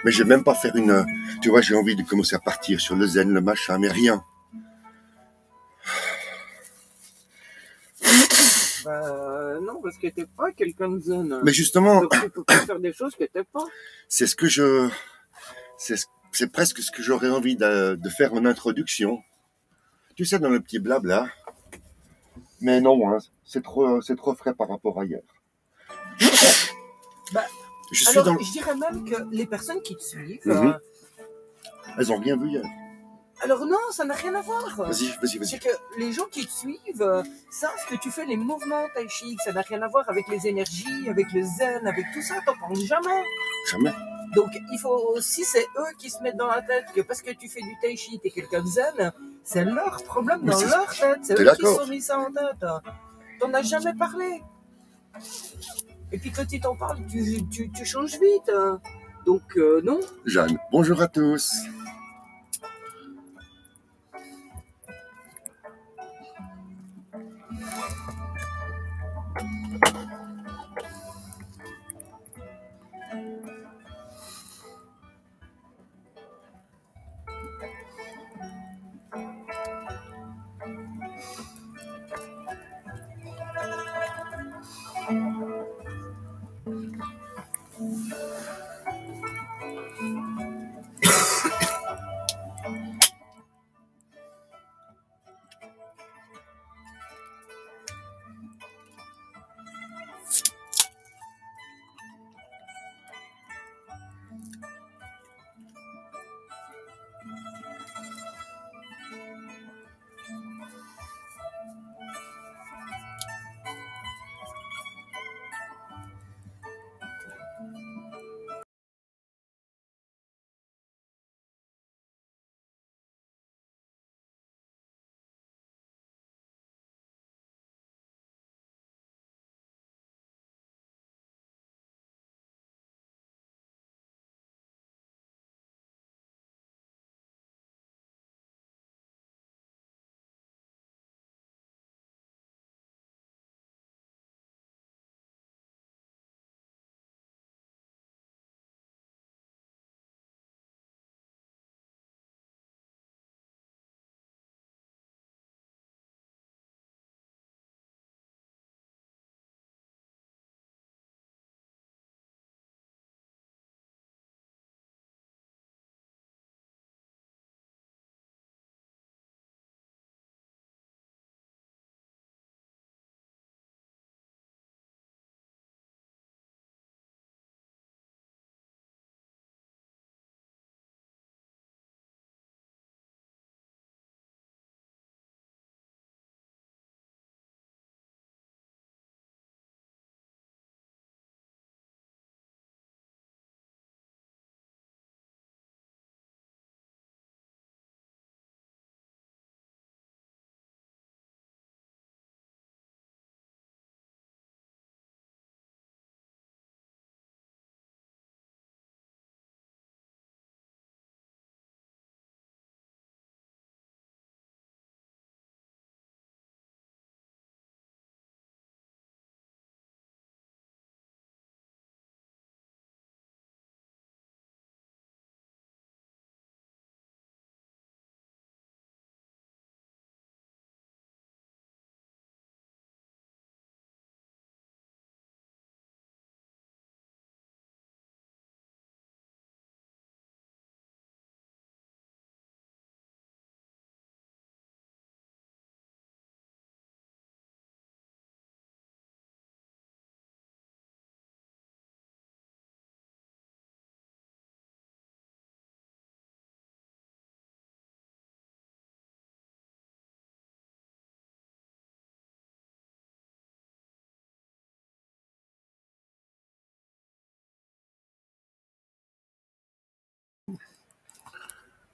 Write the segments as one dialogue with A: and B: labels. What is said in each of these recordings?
A: Mais je vais même pas faire une... Tu vois, j'ai envie de commencer à partir sur le zen, le machin, mais rien.
B: Non, parce que t'es pas quelqu'un de zen.
A: Mais justement...
B: Donc tu peux pas faire des choses que t'es pas.
A: C'est ce que je... C'est presque ce que j'aurais envie de faire en introduction. Tu sais, dans le petit blabla. Mais non, hein, c'est trop frais par rapport à hier.
B: Bah, je dirais même que les personnes qui te suivent...
A: Elles ont rien vu hier.
B: Alors non, ça n'a rien à voir.
A: Vas-y.
B: C'est que les gens qui te suivent savent que tu fais les mouvements tai chi, que ça n'a rien à voir avec les énergies, avec le zen, avec tout ça, t'en parles jamais.
A: Jamais.
B: Donc il faut, si c'est eux qui se mettent dans la tête que parce que tu fais du tai chi, t'es quelqu'un de zen, c'est leur problème dans leur tête, c'est eux qui se sont mis ça en tête. T'en as jamais parlé. Et puis quand tu t'en parles, tu changes vite. Donc non.
A: Jeanne, bonjour à tous.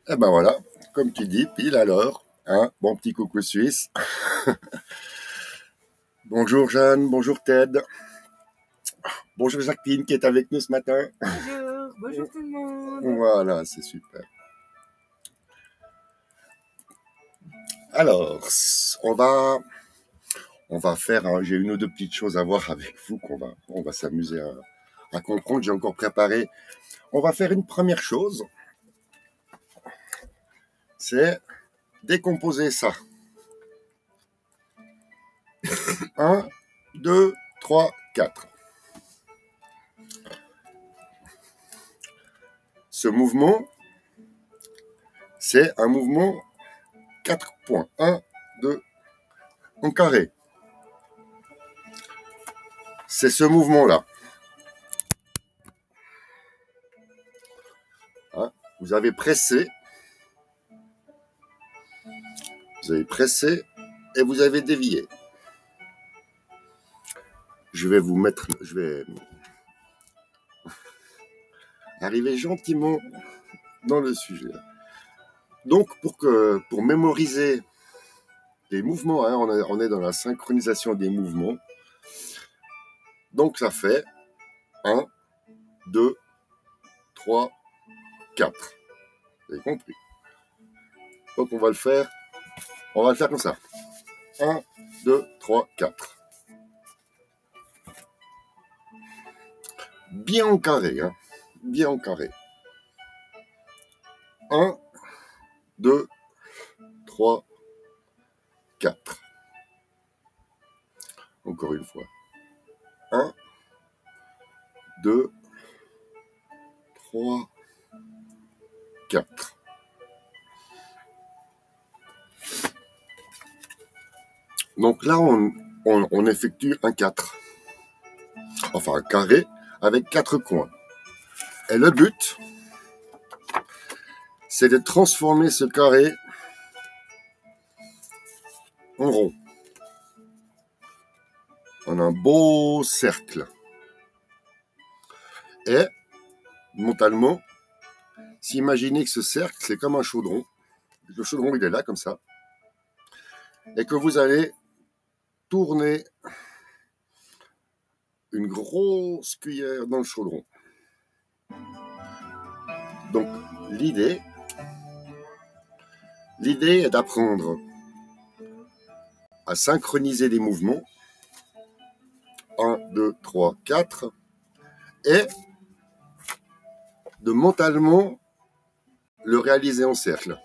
A: Eh ben voilà, comme tu dis, pile alors. Hein, bon petit coucou suisse. Bonjour Jeanne, bonjour Ted. Bonjour Jacqueline qui est avec nous ce matin.
B: Bonjour tout le monde.
A: Voilà, c'est super. Alors, on va faire, j'ai une ou deux petites choses à voir avec vous on va s'amuser à comprendre. J'ai encore préparé. On va faire une première chose. C'est décomposer ça. 1, 2, 3, 4. Ce mouvement, c'est un mouvement 4 points. 1, 2, en carré. C'est ce mouvement-là. Hein? Vous avez pressé. Vous avez pressé et vous avez dévié. Je vais vous mettre... Je vais arriver gentiment dans le sujet. Donc, pour mémoriser les mouvements, hein, on est dans la synchronisation des mouvements. Donc, ça fait 1, 2, 3, 4. Vous avez compris? Donc, on va le faire comme ça. 1, 2, 3, 4. Bien en carré, hein. Bien en carré. 1, 2, 3, 4. Encore une fois. 1, 2, 3, 4. Donc là, on effectue un 4. Enfin, un carré avec 4 coins. Et le but, c'est de transformer ce carré en rond. En un beau cercle. Et, mentalement, s'imaginez que ce cercle, c'est comme un chaudron. Le chaudron, il est là, comme ça. Et que vous allez tourner une grosse cuillère dans le chaudron. Donc, l'idée est d'apprendre à synchroniser les mouvements. 1, 2, 3, 4. Et de mentalement le réaliser en cercle.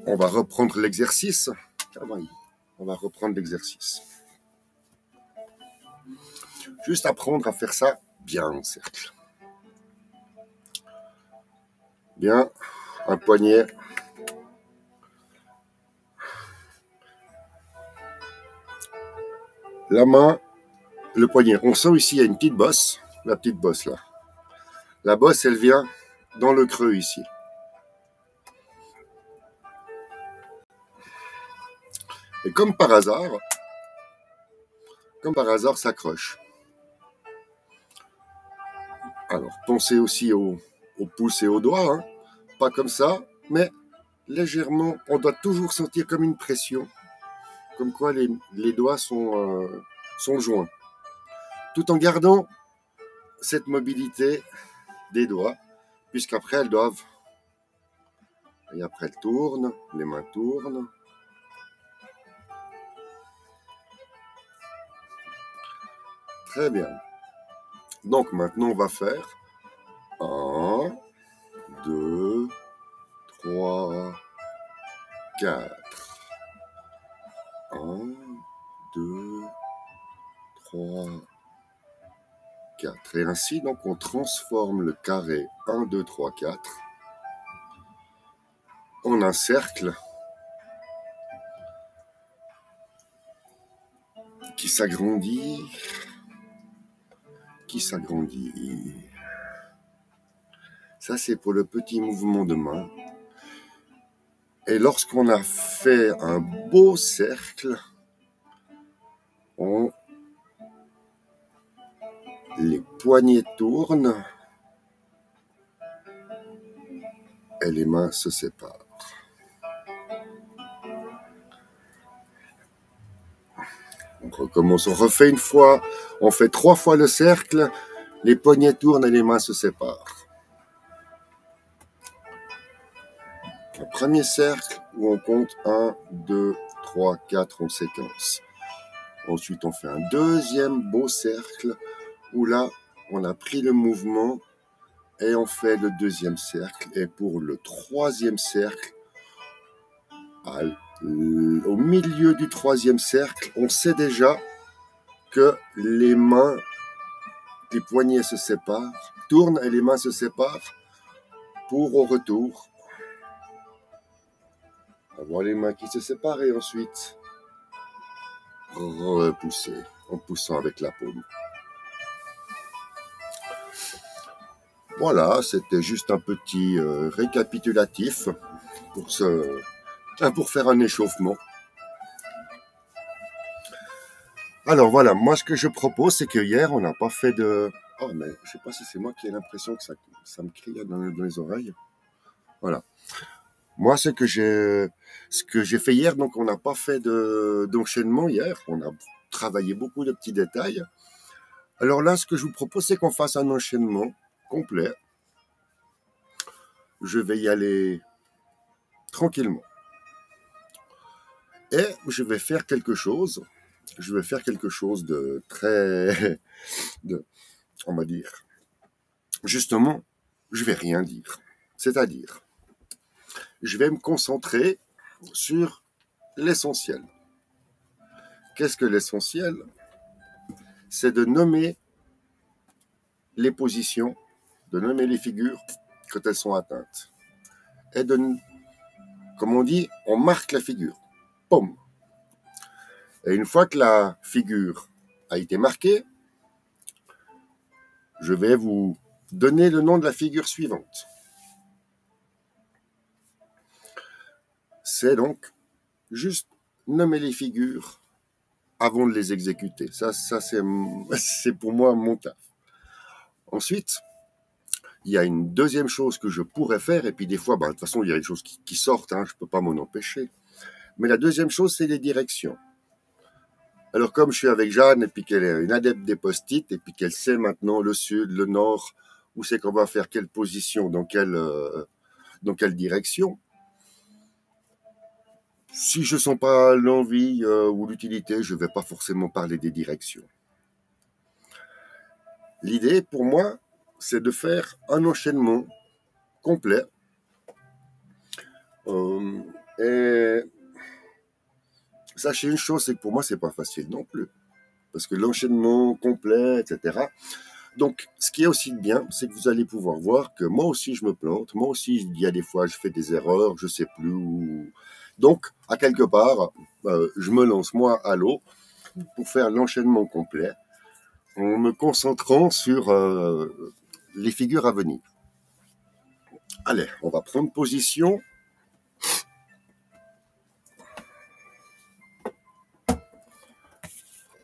A: On va reprendre l'exercice. On va reprendre l'exercice. Juste apprendre à faire ça bien en cercle. Bien, un poignet. La main, le poignet. On sent ici, il y a une petite bosse. La petite bosse là. La bosse, elle vient dans le creux ici. Et comme par hasard, ça accroche. Alors, pensez aussi au pouce et aux doigts. Hein. Pas comme ça, mais légèrement. On doit toujours sentir comme une pression. Comme quoi les doigts sont joints. Tout en gardant cette mobilité des doigts, puisqu'après elles doivent... Et après elles tournent, les mains tournent. Très bien. Donc maintenant on va faire 1, 2, 3, 4. 1, 2, 3, 4. Et ainsi, donc, on transforme le carré 1, 2, 3, 4 en un cercle qui s'agrandit, Ça, c'est pour le petit mouvement de main. Et lorsqu'on a fait un beau cercle, les poignets tournent et les mains se séparent. On recommence, on refait une fois, on fait 3 fois le cercle, les poignets tournent et les mains se séparent. Le premier cercle où on compte 1, 2, 3, 4 en séquence. Ensuite, on fait un deuxième beau cercle où là, on a pris le mouvement et on fait le deuxième cercle. Et pour le troisième cercle, au milieu du troisième cercle, on sait déjà que les mains, les poignets se séparent, tournent et les mains se séparent pour au retour avoir les mains qui se séparent et ensuite repousser en poussant avec la paume. Voilà, c'était juste un petit récapitulatif pour faire un échauffement. Alors voilà, moi ce que je propose, c'est que hier on n'a pas fait de... Oh mais je sais pas si c'est moi qui ai l'impression que ça me crie dans les oreilles. Voilà. Moi ce que j'ai fait hier, donc on n'a pas fait d'enchaînement hier, on a travaillé beaucoup de petits détails. Alors là ce que je vous propose, c'est qu'on fasse un enchaînement complet. Je vais y aller tranquillement. Et je vais faire quelque chose de très, on va dire, justement, je vais rien dire. C'est-à-dire, je vais me concentrer sur l'essentiel. Qu'est-ce que l'essentiel? C'est de nommer les positions, de nommer les figures quand elles sont atteintes. Et comme on dit, on marque la figure. Poum. Et une fois que la figure a été marquée, je vais vous donner le nom de la figure suivante. C'est donc juste nommer les figures avant de les exécuter. Ça c'est pour moi mon taf. Ensuite, il y a une deuxième chose que je pourrais faire, et puis des fois, de toute façon, il y a des choses qui sortent, je ne peux pas m'en empêcher. Mais la deuxième chose, c'est les directions. Alors, comme je suis avec Jeanne, et puis qu'elle est une adepte des post-it, et puis qu'elle sait maintenant le sud, le nord, où c'est qu'on va faire quelle position, dans quelle direction, si je ne sens pas l'envie ou l'utilité, je ne vais pas forcément parler des directions. L'idée, pour moi, c'est de faire un enchaînement complet. Et sachez une chose, c'est que pour moi, c'est pas facile non plus. Parce que l'enchaînement complet, etc. Donc, ce qui est aussi bien, c'est que vous allez pouvoir voir que moi aussi, je me plante. Moi aussi, il y a des fois, je fais des erreurs, je sais plus où. Donc, à quelque part, je me lance moi à l'eau pour faire l'enchaînement complet en me concentrant sur les figures à venir. Allez, on va prendre position.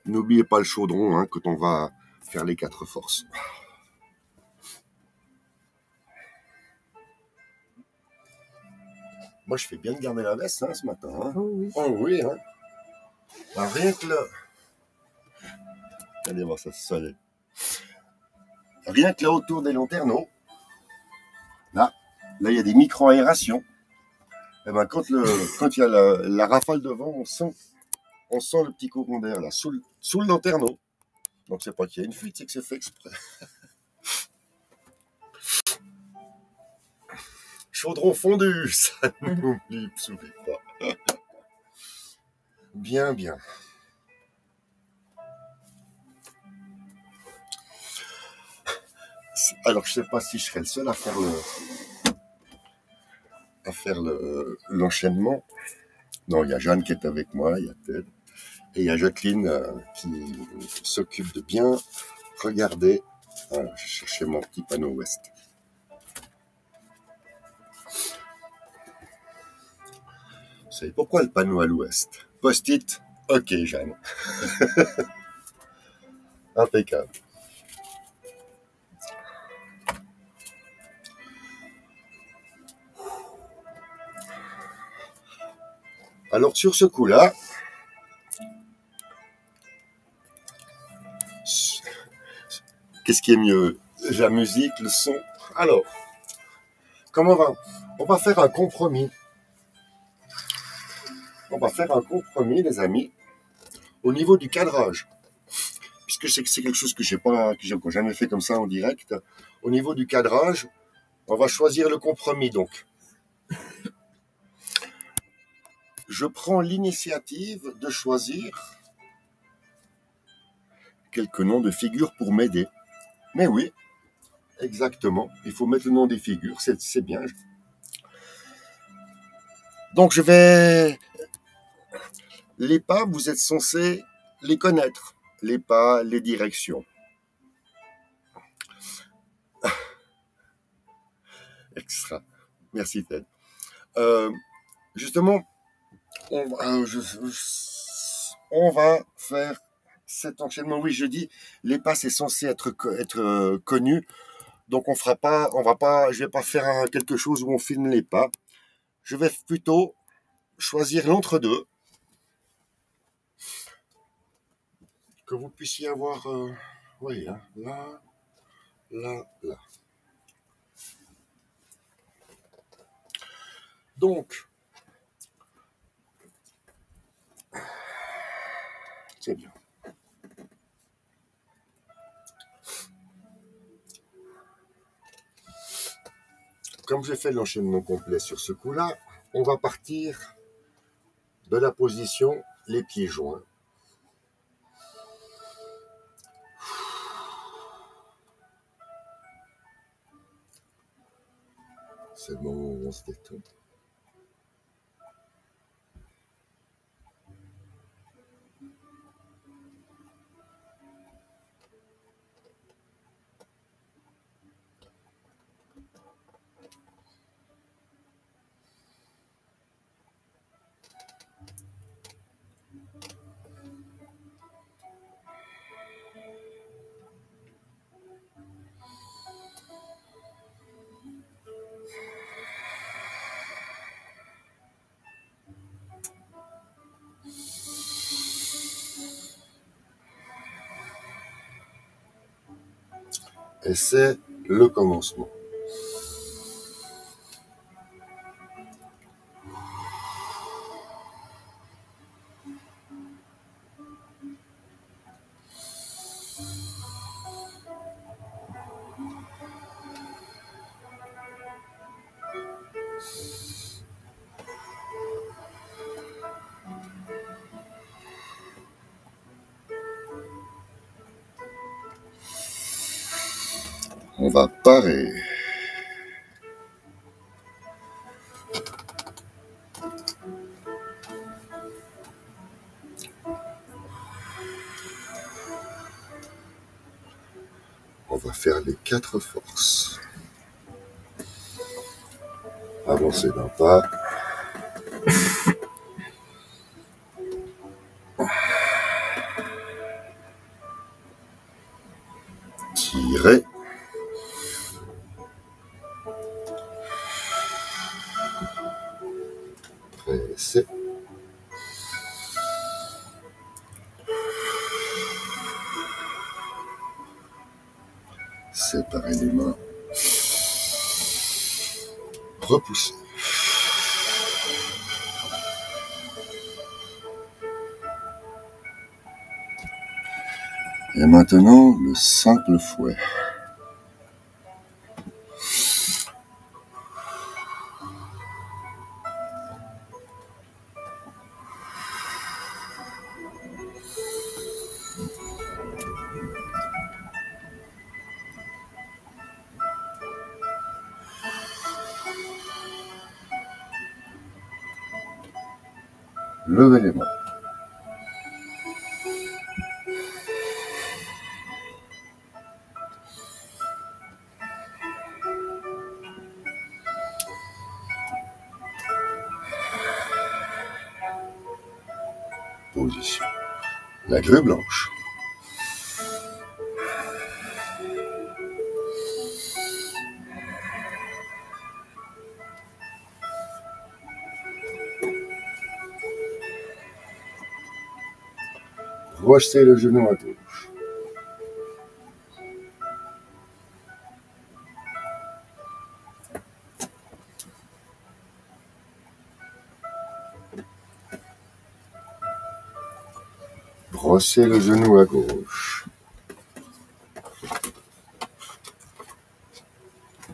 A: N'oubliez pas le chaudron quand on va faire les 4 forces. Moi, je fais bien de garder la veste ce matin.
B: Oh oui.
A: Oh oui. Rien que là... Allez voir ça se soleil. Rien que là autour des lanterneaux, là il y a des micro-aérations. Et quand il y a la rafale de vent, on sent le petit courant d'air là, sous le lanterneau. Donc c'est pas qu'il y a une fuite, c'est que c'est fait exprès. Chaudron fondu, ça n'oublie pas. Bien. Alors, je sais pas si je serai le seul à faire l'enchaînement. Non, il y a Jeanne qui est avec moi, il y a Ted. Et il y a Jacqueline qui s'occupe de bien regarder. Voilà, j'ai cherché mon petit panneau ouest. Vous savez pourquoi le panneau à l'ouest? Post-it? Ok, Jeanne. Impeccable. Alors, sur ce coup-là, qu'est-ce qui est mieux? La musique, le son? Alors, comment on va faire un compromis. On va faire un compromis, les amis. au niveau du cadrage, puisque c'est quelque chose que j'ai encore jamais fait comme ça en direct, au niveau du cadrage, on va choisir le compromis donc. Je prends l'initiative de choisir quelques noms de figures pour m'aider. Mais oui, exactement, il faut mettre le nom des figures, c'est bien. Donc je vais... Les pas, vous êtes censé les connaître. Les pas, les directions. Extra. Merci Ted. Justement, on va faire cet enchaînement. Oui, je dis, les pas, c'est censé être connu. Donc je vais pas faire quelque chose où on filme les pas. Je vais plutôt choisir l'entre-deux. Que vous puissiez avoir, oui, hein, là, là, là. Donc, c'est bien. Comme j'ai fait l'enchaînement complet sur ce coup-là, on va partir de la position les pieds joints. C'est le moment où on se détend. Et c'est le commencement. On va parer. On va faire les 4 forces. Avancer d'un pas. Tirer. Presser. Séparer les mains. Repousser. Et maintenant, le simple fouet. Levez les mains. Position. La grue blanche. Projetez le genou à gauche. Brosser le genou à gauche.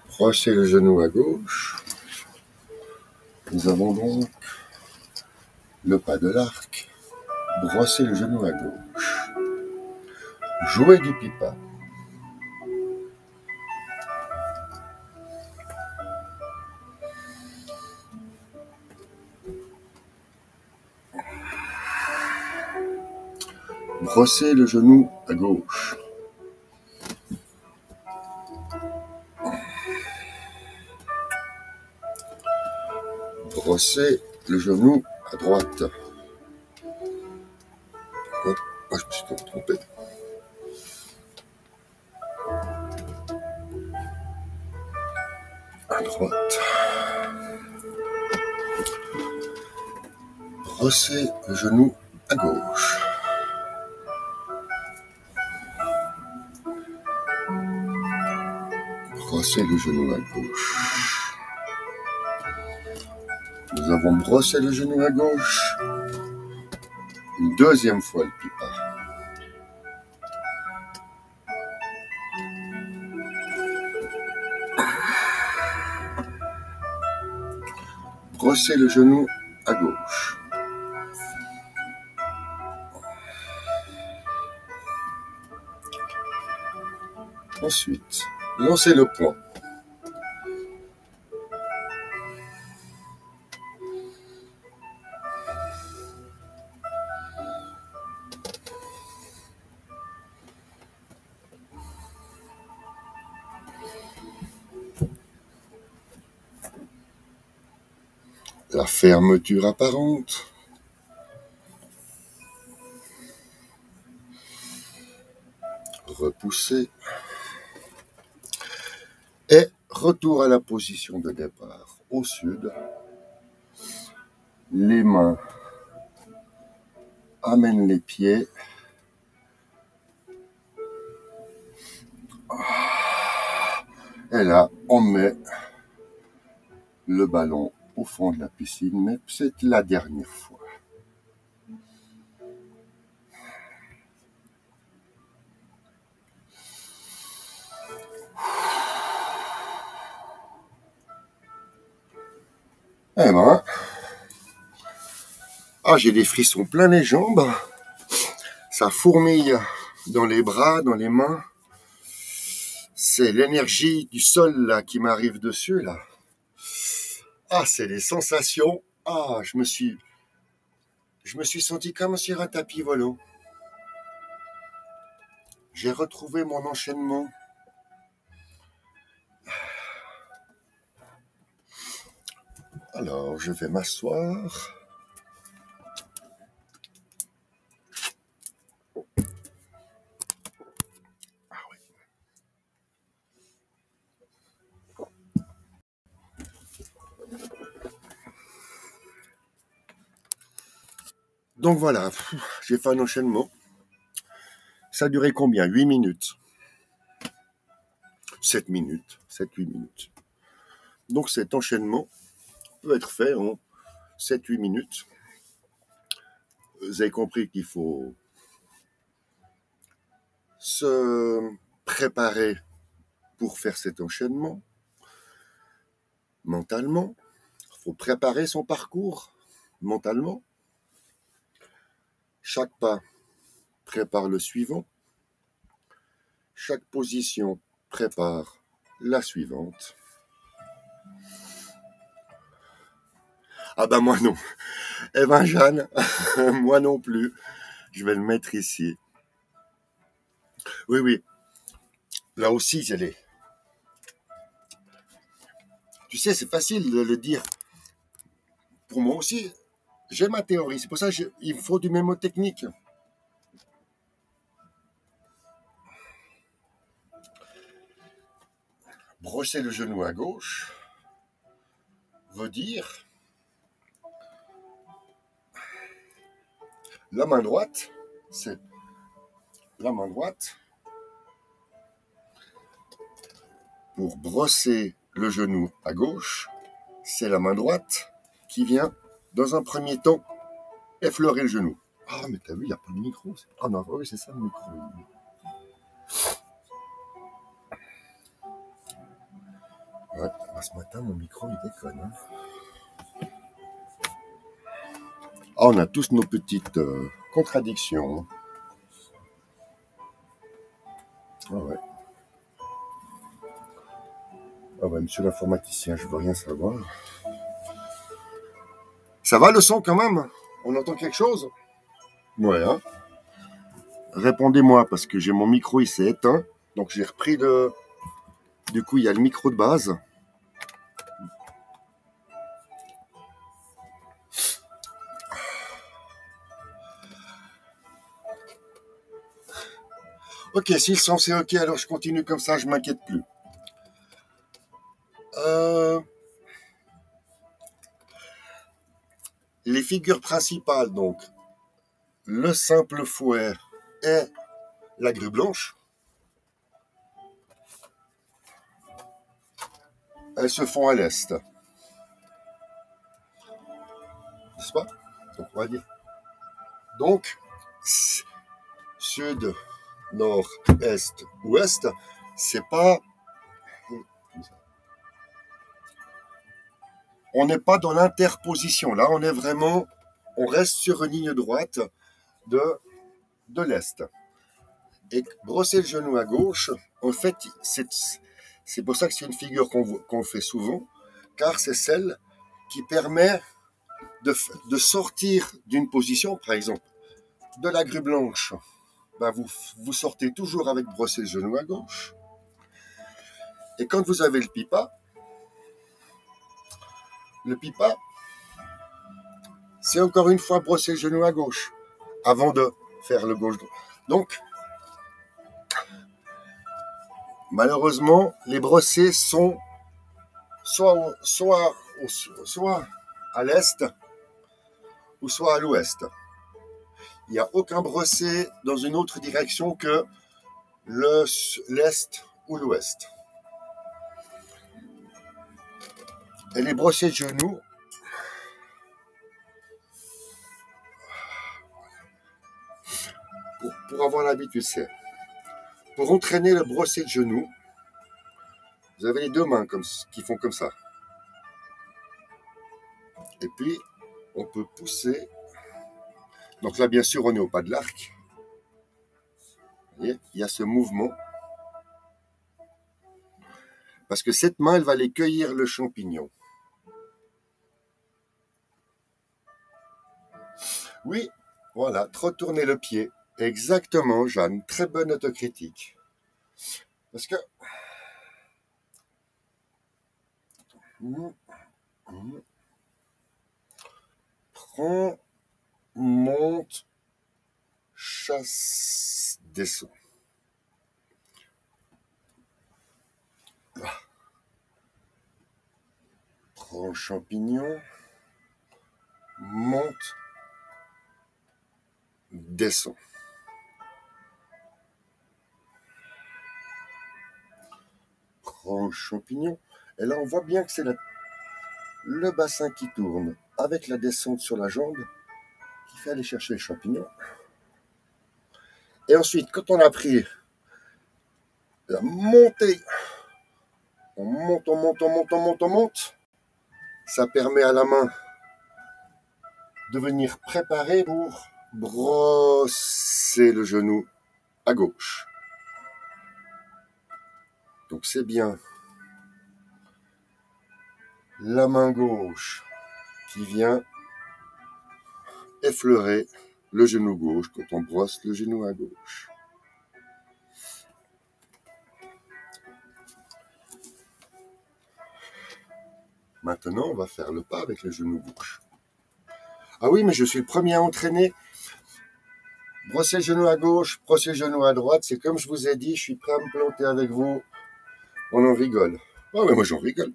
A: Brosser le genou à gauche. Nous avons donc le pas de l'arc. Brosser le genou à gauche. Jouer du pipa. Brosser le genou à gauche. Brosser le genou à droite. Oh, je me suis trompé. À droite. Brosser le genou à gauche. Brosser le genou à gauche. Nous avons brossé le genou à gauche. Une deuxième fois le pipa. Brosser le genou à gauche. Ensuite, lancer le poing. La fermeture apparente. Repousser. Et retour à la position de départ. Au sud. Les mains amènent les pieds. Et là, on met le ballon au fond de la piscine, mais c'est la dernière fois. Eh ben, j'ai des frissons plein les jambes, ça fourmille dans les bras, dans les mains. C'est l'énergie du sol là qui m'arrive dessus là. C'est les sensations. Je me suis senti comme sur un tapis volant. J'ai retrouvé mon enchaînement. Alors, je vais m'asseoir. Donc voilà, j'ai fait un enchaînement. Ça a duré combien? 8 minutes. 7 minutes, 7-8 minutes. Donc cet enchaînement peut être fait en 7-8 minutes. Vous avez compris qu'il faut se préparer pour faire cet enchaînement mentalement. Il faut préparer son parcours mentalement. Chaque pas prépare le suivant. Chaque position prépare la suivante. Moi non. Eh ben Jeanne, moi non plus. Je vais le mettre ici. Oui. Là aussi, j'y allais. Tu sais, c'est facile de le dire. Pour moi aussi, j'ai ma théorie. C'est pour ça qu'il faut du mémotechnique. Brosser le genou à gauche veut dire la main droite, c'est la main droite. Pour brosser le genou à gauche, c'est la main droite qui vient, dans un premier temps, effleurer le genou. Ah, mais t'as vu, il n'y a pas de micro. Ah non, oui, c'est ça le micro. Ouais, ce matin, mon micro, il déconne. Hein. Ah, on a tous nos petites contradictions. Ah ouais. Ah ouais, monsieur l'informaticien, je veux rien savoir. Ça va le son quand même? On entend quelque chose? Ouais, hein? Répondez-moi, parce que j'ai mon micro, il s'est éteint. Donc j'ai repris le... Du coup, il y a le micro de base. Ok, si le son c'est ok, alors je continue comme ça, je m'inquiète plus. Les figures principales, donc, le simple fouet et la grue blanche, elles se font à l'est. N'est-ce pas? Donc, on va dire. Donc, sud, nord, est, ouest, c'est pas... On n'est pas dans l'interposition. Là, on est vraiment... On reste sur une ligne droite de l'est. Et brosser le genou à gauche, en fait, c'est pour ça que c'est une figure qu'on fait souvent, car c'est celle qui permet de sortir d'une position, par exemple, de la grue blanche. Ben vous sortez toujours avec brosser le genou à gauche. Et quand vous avez le pipa, c'est encore une fois brosser le genou à gauche, avant de faire le gauche-droit. Donc, malheureusement, les brossés sont soit à l'est, ou soit à l'ouest. Il n'y a aucun brossé dans une autre direction que l'est ou l'ouest. Et les brossés de genoux, pour avoir l'habitude, c'est pour entraîner le brossé de genoux, vous avez les deux mains qui font comme ça. Et puis, on peut pousser. Donc là, bien sûr, on est au pas de l'arc. Vous voyez, il y a ce mouvement. Parce que cette main, elle va aller cueillir le champignon. Oui, voilà, trop tourner le pied. Exactement, Jeanne. Très bonne autocritique. Parce que... Prends, monte, chasse, descend. Prends champignon, monte, descend. Prends champignon. Et là, on voit bien que c'est le bassin qui tourne avec la descente sur la jambe qui fait aller chercher les champignons. Et ensuite, quand on a pris la montée, on monte, on monte, on monte, on monte, on monte. Ça permet à la main de venir préparer pour brosser le genou à gauche. Donc c'est bien la main gauche qui vient effleurer le genou gauche quand on brosse le genou à gauche. Maintenant, on va faire le pas avec le genou gauche. Ah oui, mais je suis le premier à entraîner. Brosser le genou à gauche, brosser le genou à droite. C'est comme je vous ai dit, je suis prêt à me planter avec vous. On en rigole. Ah ouais, moi j'en rigole.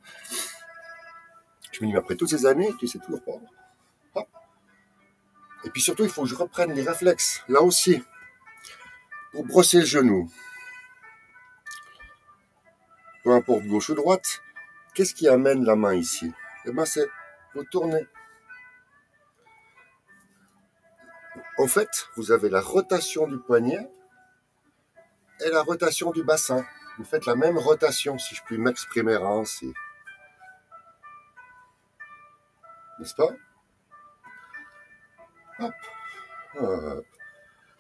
A: Je me dis, mais après toutes ces années, tu sais toujours pas. Ah. Et puis surtout, il faut que je reprenne les réflexes. Là aussi, pour brosser le genou. Peu importe gauche ou droite. Qu'est-ce qui amène la main ici? Eh bien, c'est vous tournez. en fait, vous avez la rotation du poignet et la rotation du bassin. Vous faites la même rotation, si je puis m'exprimer ainsi. N'est-ce pas? Hop.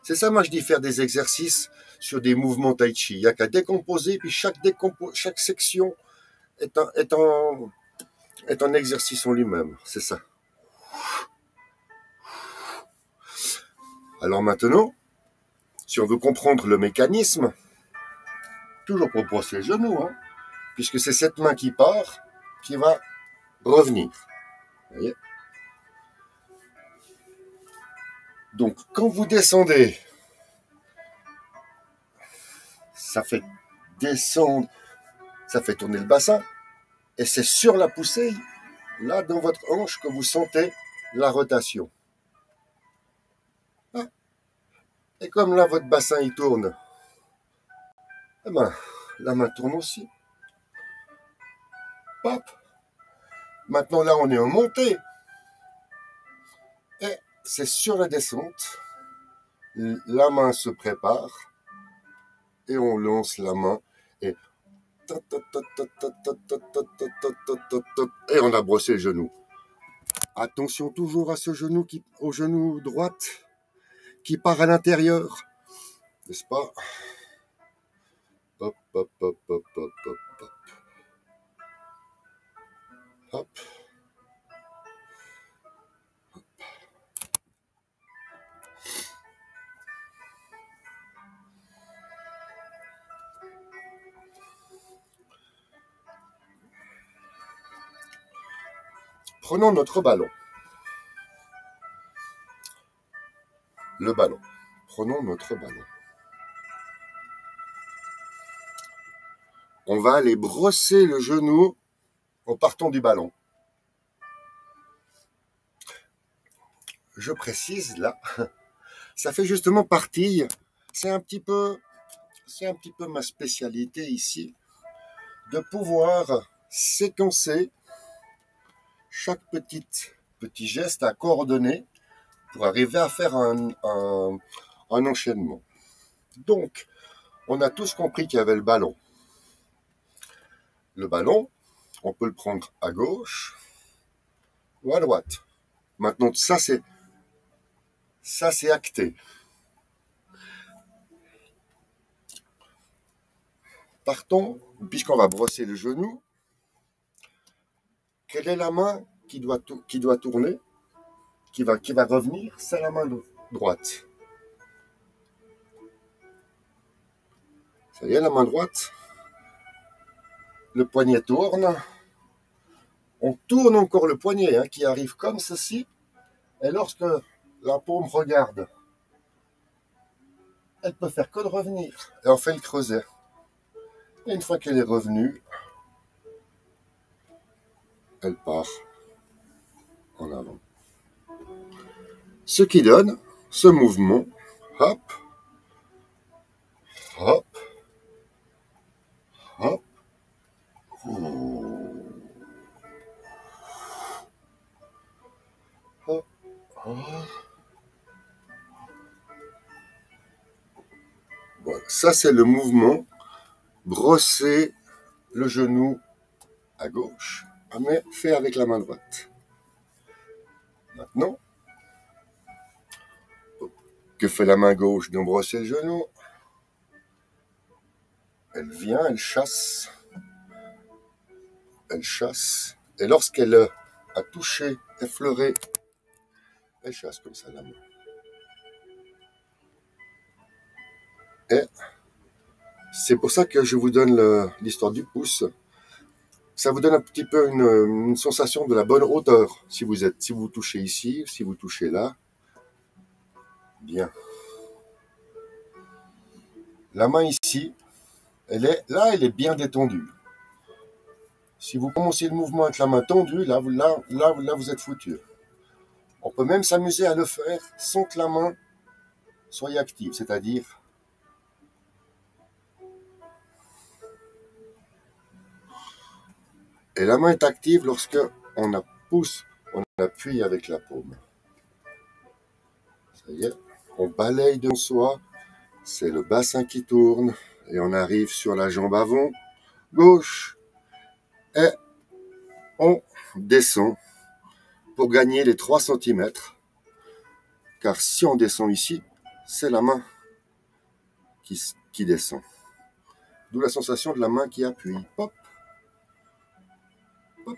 A: C'est ça, moi, je dis faire des exercices sur des mouvements tai chi. Il n'y a qu'à décomposer, puis chaque section est un exercice en lui-même. C'est ça. Alors maintenant, si on veut comprendre le mécanisme, toujours pour brosser les genoux, hein, puisque c'est cette main qui part, qui va revenir. Vous voyez? Donc, quand vous descendez, ça fait descendre, ça fait tourner le bassin, et c'est sur la poussée, là, dans votre hanche, que vous sentez la rotation. Ah. Et comme là, votre bassin, il tourne, eh ben, la main tourne aussi. Hop. Maintenant, là, on est en montée. Et c'est sur la descente. La main se prépare. Et on lance la main. Et on a brossé le genou. Attention toujours à ce genou, au genou droite qui part à l'intérieur. N'est-ce pas? Hop, hop, hop, hop, hop, hop, hop. Hop. Prenons notre ballon. Le ballon. Prenons notre ballon. On va aller brosser le genou en partant du ballon. Je précise là, ça fait justement partie, c'est un petit peu ma spécialité ici, de pouvoir séquencer chaque petit geste à coordonner pour arriver à faire un enchaînement. Donc, on a tous compris qu'il y avait le ballon. Le ballon, on peut le prendre à gauche ou à droite. Maintenant, ça c'est acté. Partons, puisqu'on va brosser le genou, quelle est la main qui doit tourner, qui va revenir? C'est la main droite. Ça y est, la main droite. Le poignet tourne. On tourne encore le poignet, hein, qui arrive comme ceci. Et lorsque la paume regarde, elle peut faire que de revenir. Et on fait le creuset. Et une fois qu'elle est revenue, elle part en avant. Ce qui donne ce mouvement, hop, hop, hop, hop, hop. Voilà, ça c'est le mouvement brosser le genou à gauche, mais fait avec la main droite. Maintenant, que fait la main gauche de brosser le genou? Elle vient, elle chasse, et lorsqu'elle a touché, effleuré, elle chasse comme ça la main. Et c'est pour ça que je vous donne l'histoire du pouce. Ça vous donne un petit peu une sensation de la bonne hauteur. Si vous touchez ici, si vous touchez là, bien. La main ici, elle est bien détendue. Si vous commencez le mouvement avec la main tendue, là vous êtes foutu. On peut même s'amuser à le faire sans que la main soit active, c'est-à-dire et la main est active lorsque on appuie avec la paume. Ça y est. on balaye devant soi, c'est le bassin qui tourne, et on arrive sur la jambe avant, gauche, et on descend pour gagner les 3 cm, car si on descend ici, c'est la main qui descend. D'où la sensation de la main qui appuie. Pop, pop,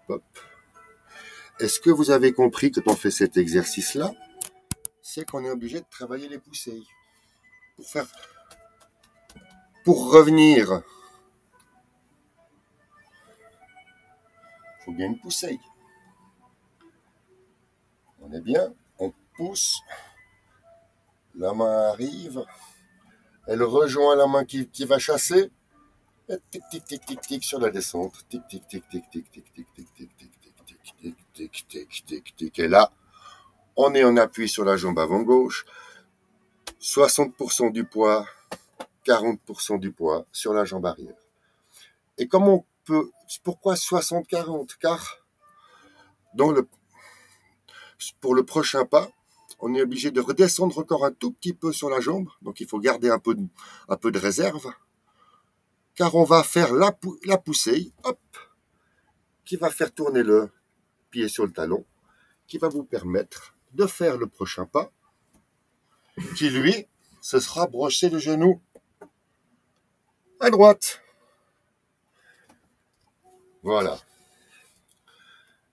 A: pop. Est-ce que vous avez compris que quand on fait cet exercice-là, c'est qu'on est obligé de travailler les poussées pour revenir. Il faut bien une poussée. On est bien, on pousse, la main arrive, elle rejoint la main qui va chasser, et tic tic tic tic tic sur la descente, tic tic tic tic tic tic tic tic tic tic tic tic tic tic tic tic, et là, on est en appui sur la jambe avant gauche, 60% du poids, 40% du poids sur la jambe arrière. Et comme on peut, pourquoi 60-40? Car pour le prochain pas, on est obligé de redescendre encore un tout petit peu sur la jambe, donc il faut garder un peu de réserve, car on va faire la poussée, hop, qui va faire tourner le pied sur le talon, qui va vous permettre de faire le prochain pas, qui lui, ce sera brosser le genou à droite. Voilà.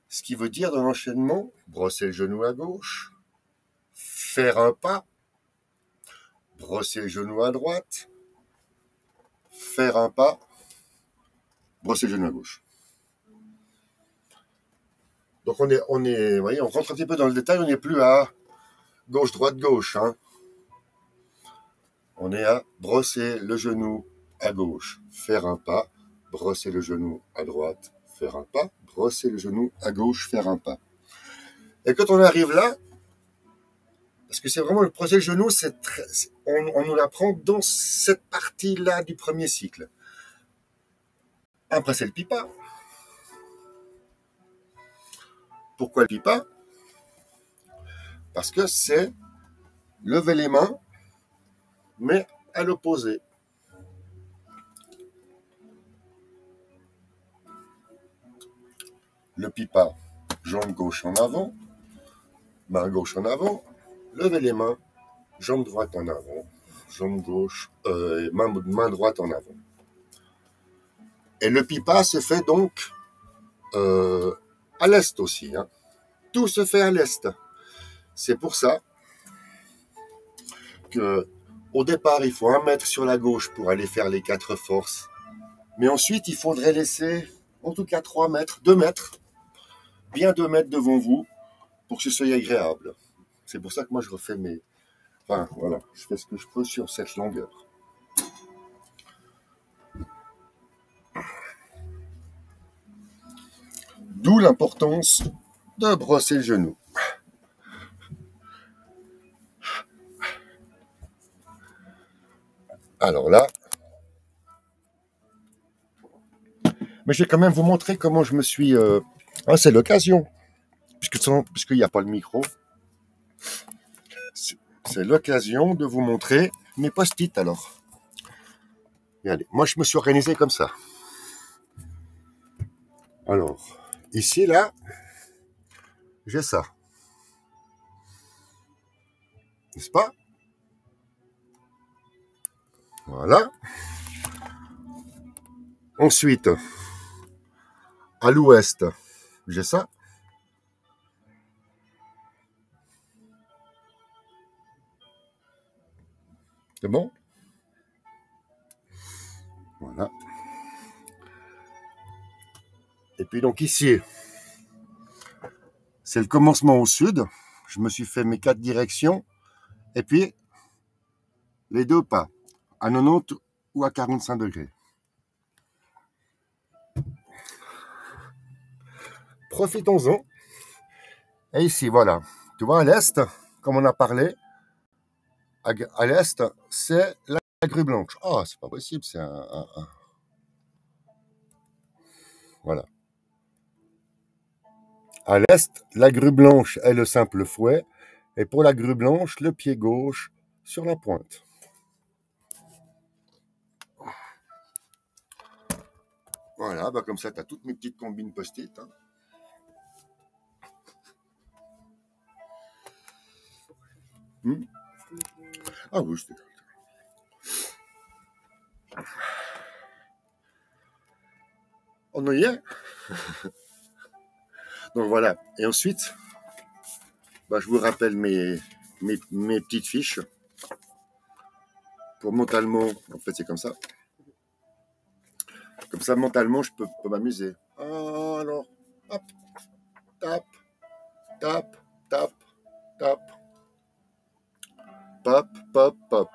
A: Ce qui veut dire dans l'enchaînement, brosser le genou à gauche, faire un pas, brosser le genou à droite, faire un pas, brosser le genou à gauche. Donc vous voyez, on rentre un petit peu dans le détail, on n'est plus à gauche, droite, gauche. Hein. On est à brosser le genou à gauche, faire un pas, brosser le genou à droite, faire un pas, brosser le genou à gauche, faire un pas. Et quand on arrive là, parce que c'est vraiment le brosser le genou, on nous l'apprend dans cette partie-là du premier cycle. Après, c'est le pipa. Pourquoi le pipa? Parce que c'est lever les mains, mais à l'opposé. Le pipa, jambe gauche en avant, main gauche en avant, lever les mains, jambe droite en avant, jambe gauche, main droite en avant. Et le pipa se fait donc à l'est aussi. Hein. Tout se fait à l'est. C'est pour ça que au départ, il faut 1 mètre sur la gauche pour aller faire les 4 forces. Mais ensuite, il faudrait laisser en tout cas 3 mètres, 2 mètres, bien 2 mètres devant vous pour que ce soit agréable. C'est pour ça que moi, je refais Enfin, voilà, je fais ce que je peux sur cette longueur. D'où l'importance de brosser le genou. Alors là, mais je vais quand même vous montrer comment je me suis... c'est l'occasion, puisqu'il n'y a pas le micro. C'est l'occasion de vous montrer mes post-it alors. Regardez, moi je me suis organisé comme ça. Alors, ici, là, j'ai ça. N'est-ce pas? Voilà. Ensuite, à l'ouest, j'ai ça. C'est bon? Voilà. Et puis donc ici, c'est le commencement au sud. Je me suis fait mes 4 directions. Et puis, les 2 pas, à 90 ou à 45 degrés. Profitons-en. Et ici, voilà. Tu vois, à l'est, comme on a parlé, à l'est, c'est la grue blanche. Ah, c'est pas possible, c'est un... Voilà. À l'est, la grue blanche est le simple fouet, Et pour la grue blanche, le pied gauche sur la pointe. Voilà, bah comme ça, tu as toutes mes petites combines post-it. Hein. Ah oui, c'était... On y est. Donc voilà. Et ensuite, bah, je vous rappelle mes petites fiches. Pour mentalement, en fait, c'est comme ça. Comme ça, mentalement, je peux m'amuser. Ah, alors, hop, tape, tape, tape, tape. Pop, pop, pop.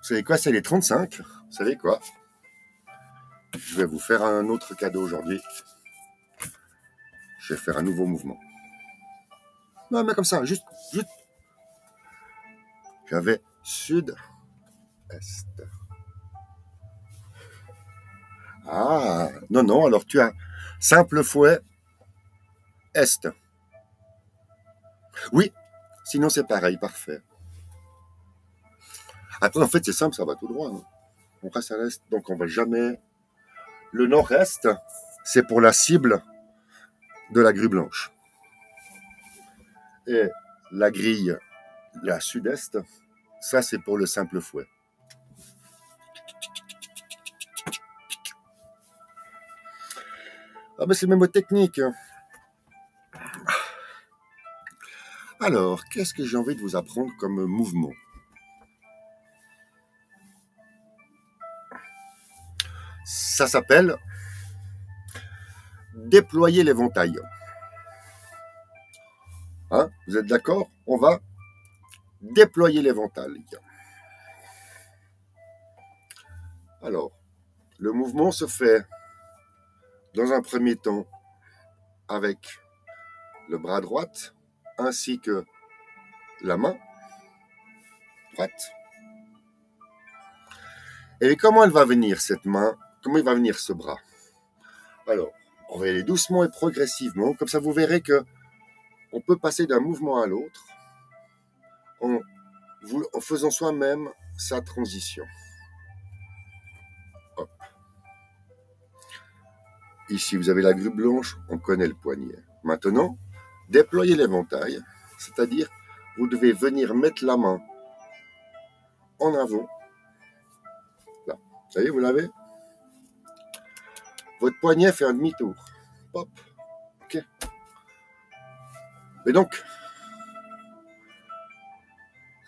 A: Vous savez quoi, c'est les 35. Vous savez quoi? Je vais vous faire un autre cadeau aujourd'hui. Je vais faire un nouveau mouvement. Non, mais comme ça, juste. J'avais sud, est. Ah, non, alors tu as simple fouet, est. Oui, sinon c'est pareil, parfait. Après, en fait, c'est simple, ça va tout droit. Hein. On reste à l'est, donc on va jamais... Le nord-est, c'est pour la cible de la grue blanche. Et la grille, la sud-est, ça c'est pour le simple fouet. Ah ben c'est le même technique. Alors, qu'est-ce que j'ai envie de vous apprendre comme mouvement? Ça s'appelle déployer l'éventail. Hein, vous êtes d'accord? On va déployer l'éventail. Alors, le mouvement se fait dans un premier temps avec le bras droit ainsi que la main droite. Et comment elle va venir cette main? Comment il va venir ce bras? Alors, on va y aller doucement et progressivement, comme ça vous verrez que on peut passer d'un mouvement à l'autre en faisant soi-même sa transition. Hop. Ici, vous avez la grue blanche, on connaît le poignet. Maintenant, déployez l'éventail, c'est-à-dire vous devez venir mettre la main en avant. Là, ça y est, vous l'avez? Votre poignet fait un demi-tour. Hop. Ok. Et donc,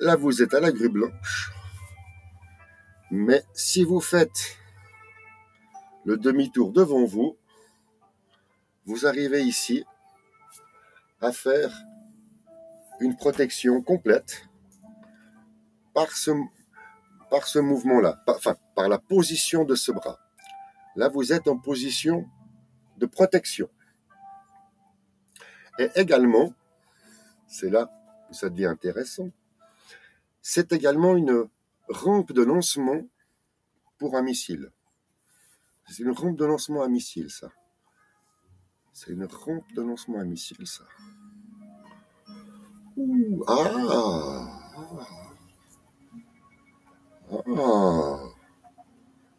A: là, vous êtes à la grue blanche. Mais si vous faites le demi-tour devant vous, vous arrivez ici à faire une protection complète par ce mouvement-là, par la position de ce bras. Là, vous êtes en position de protection. Et également, c'est là où ça devient intéressant, c'est également une rampe de lancement pour un missile. C'est une rampe de lancement à missile, ça. C'est une rampe de lancement à missile, ça. Ouh,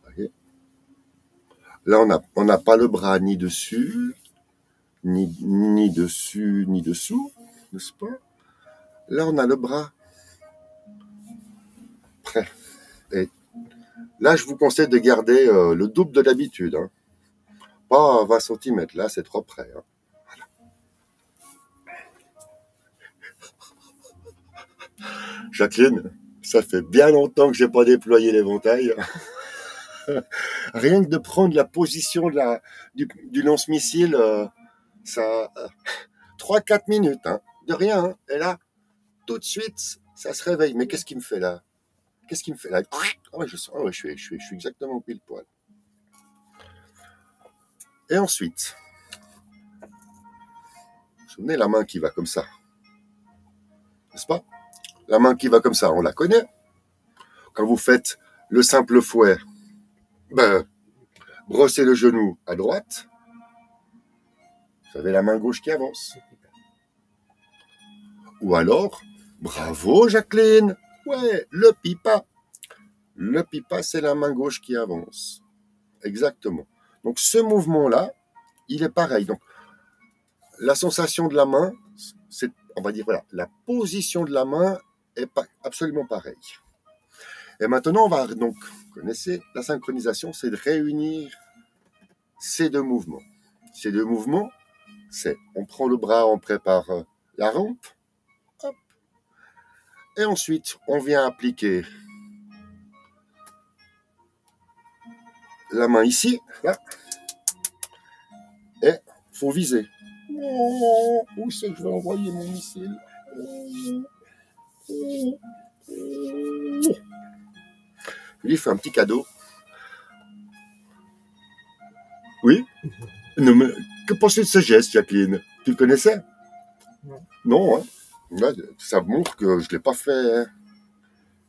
A: okay. Là, on n'a pas le bras ni dessus, ni dessus, ni dessous, n'est-ce pas? Là, on a le bras prêt. Et là, je vous conseille de garder le double de d'habitude. Hein. Pas 20 cm, là, c'est trop près. Hein. Voilà. Jacqueline, ça fait bien longtemps que j'ai pas déployé l'éventail. Rien que de prendre la position du lance-missile, ça 3-4 minutes, hein, de rien. Hein. Et là, tout de suite, ça se réveille. Mais qu'est-ce qu'il me fait là? Qu'est-ce qu'il me fait là? Oh, je suis exactement pile poil. Et ensuite, vous vous souvenez, la main qui va comme ça, n'est-ce pas? La main qui va comme ça, on la connaît. Quand vous faites le simple fouet, Ben, brosser le genou à droite. Vous avez la main gauche qui avance. Ou alors, bravo Jacqueline. Ouais, le pipa. Le pipa, c'est la main gauche qui avance. Exactement. Donc ce mouvement-là, il est pareil. Donc la sensation de la main, c'est, on va dire, voilà, la position de la main est absolument pareille. Et maintenant, on va donc, vous connaissez, la synchronisation, c'est de réunir ces deux mouvements. Ces deux mouvements, c'est, on prend le bras, on prépare la rampe, hop, et ensuite, on vient appliquer la main ici, là, et il faut viser. Oh, où c'est que je vais envoyer mon missile? Je lui fais un petit cadeau. Oui? Non, mais que penses-tu de ce geste, Jacqueline? Tu le connaissais?
B: Non.
A: Non, hein? Là, ça montre que je l'ai pas fait.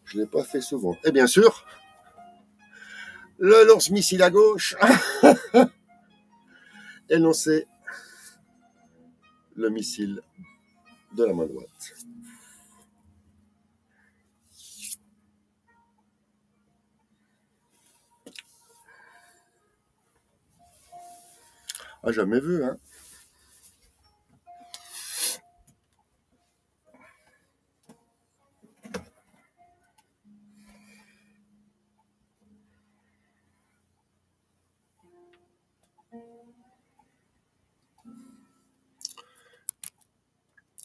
A: Je l'ai pas fait souvent. Et bien sûr, le lance-missile à gauche et lancer le missile de la main droite. Ah, jamais vu, hein?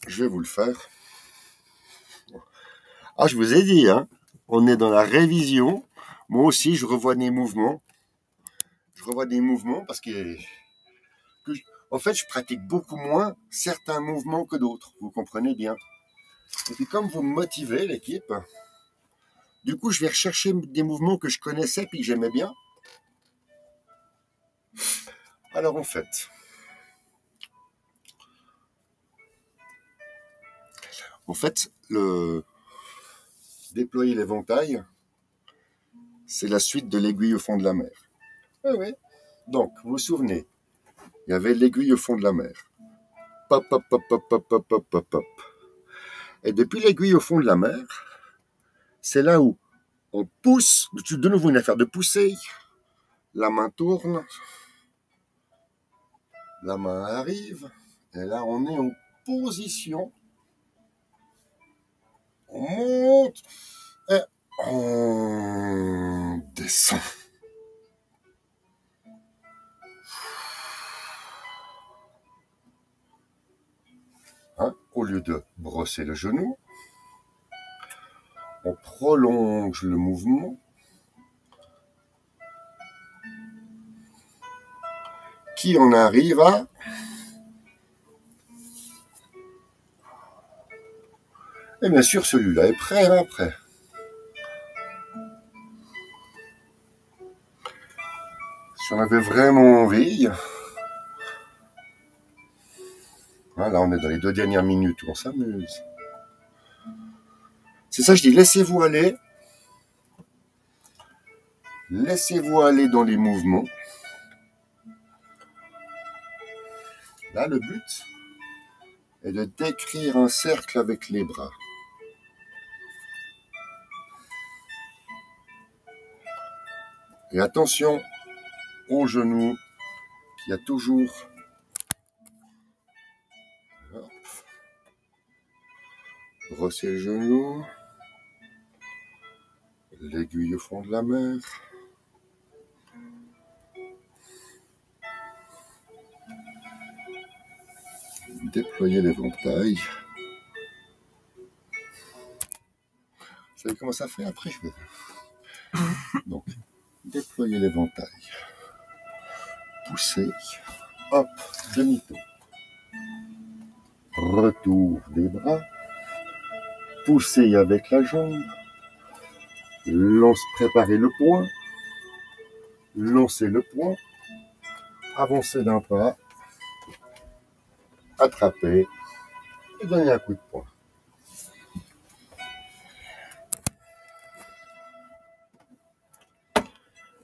A: Je vais vous le faire. Ah, je vous ai dit, hein? On est dans la révision. Moi aussi, je revois des mouvements. Je revois des mouvements parce que en fait, je pratique beaucoup moins certains mouvements que d'autres. Vous comprenez bien. Et puis, comme vous me motivez, l'équipe, du coup, je vais rechercher des mouvements que je connaissais puis que j'aimais bien. Alors, en fait, le déployer l'éventail, c'est la suite de l'aiguille au fond de la mer. Oui, oui. Donc, vous vous souvenez, il y avait l'aiguille au fond de la mer. Pop, pop, pop, pop, pop, pop, pop, pop, pop. Et depuis l'aiguille au fond de la mer, c'est là où on pousse, de nouveau une affaire de pousser, la main tourne, la main arrive, et là on est en position, on monte, et on descend. Hein, au lieu de brosser le genou, on prolonge le mouvement, qui en arrive à et bien sûr celui-là est prêt après. Si on avait vraiment envie, là on est dans les 2 dernières minutes où on s'amuse. C'est ça, je dis, laissez-vous aller. Laissez-vous aller dans les mouvements. Là, le but est de décrire un cercle avec les bras. Et attention au genou, qui a toujours... Hop. Brosser le genou. L'aiguille au fond de la mer. Déployer l'éventail. Vous savez comment ça fait après, je vais... Donc, déployer l'éventail. Pousser. Hop, demi-tour. Retour des bras. Pousser avec la jambe. Préparer le poing. Lancer le poing. Avancer d'un pas. Attraper. Et donner un coup de poing.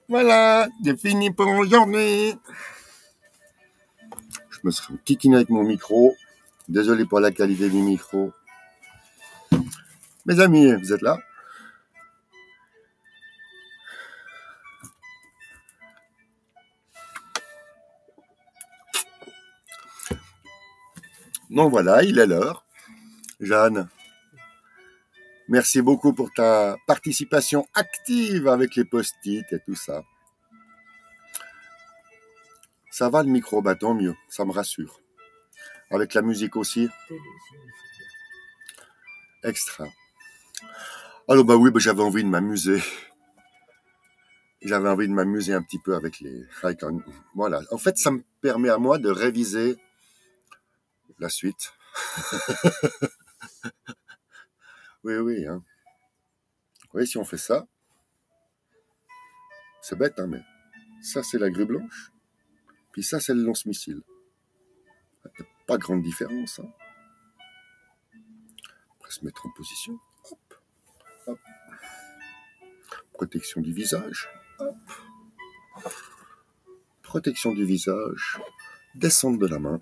A: Voilà, c'est fini pour aujourd'hui. Je me serais kikiné avec mon micro. Désolé pour la qualité du micro. Mes amis, vous êtes là? Donc voilà, il est l'heure. Jeanne, merci beaucoup pour ta participation active avec les post-it et tout ça. Ça va le micro, bah tant mieux, ça me rassure. Avec la musique aussi. Extra. Alors bah oui, bah, j'avais envie de m'amuser. J'avais envie de m'amuser un petit peu avec les icons. Voilà. En fait, ça me permet à moi de réviser la suite. Oui, oui. Hein. Oui, si on fait ça, c'est bête, hein, mais ça, c'est la grue blanche. Puis ça, c'est le lance-missile. Pas grande différence. Hein. On va se mettre en position. Hop, hop. Protection du visage. Hop. Protection du visage. Descendre de la main.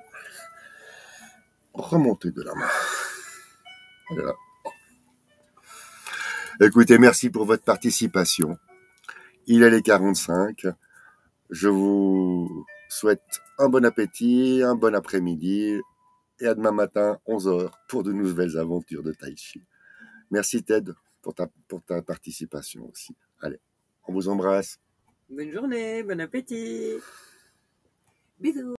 A: Remonter de la main. Voilà. Écoutez, merci pour votre participation. Il est les 45. Je vous souhaite un bon appétit, un bon après-midi et à demain matin, 11h, pour de nouvelles aventures de Tai Chi. Merci Ted pour ta participation aussi. Allez, on vous embrasse.
B: Bonne journée, bon appétit. Bisous.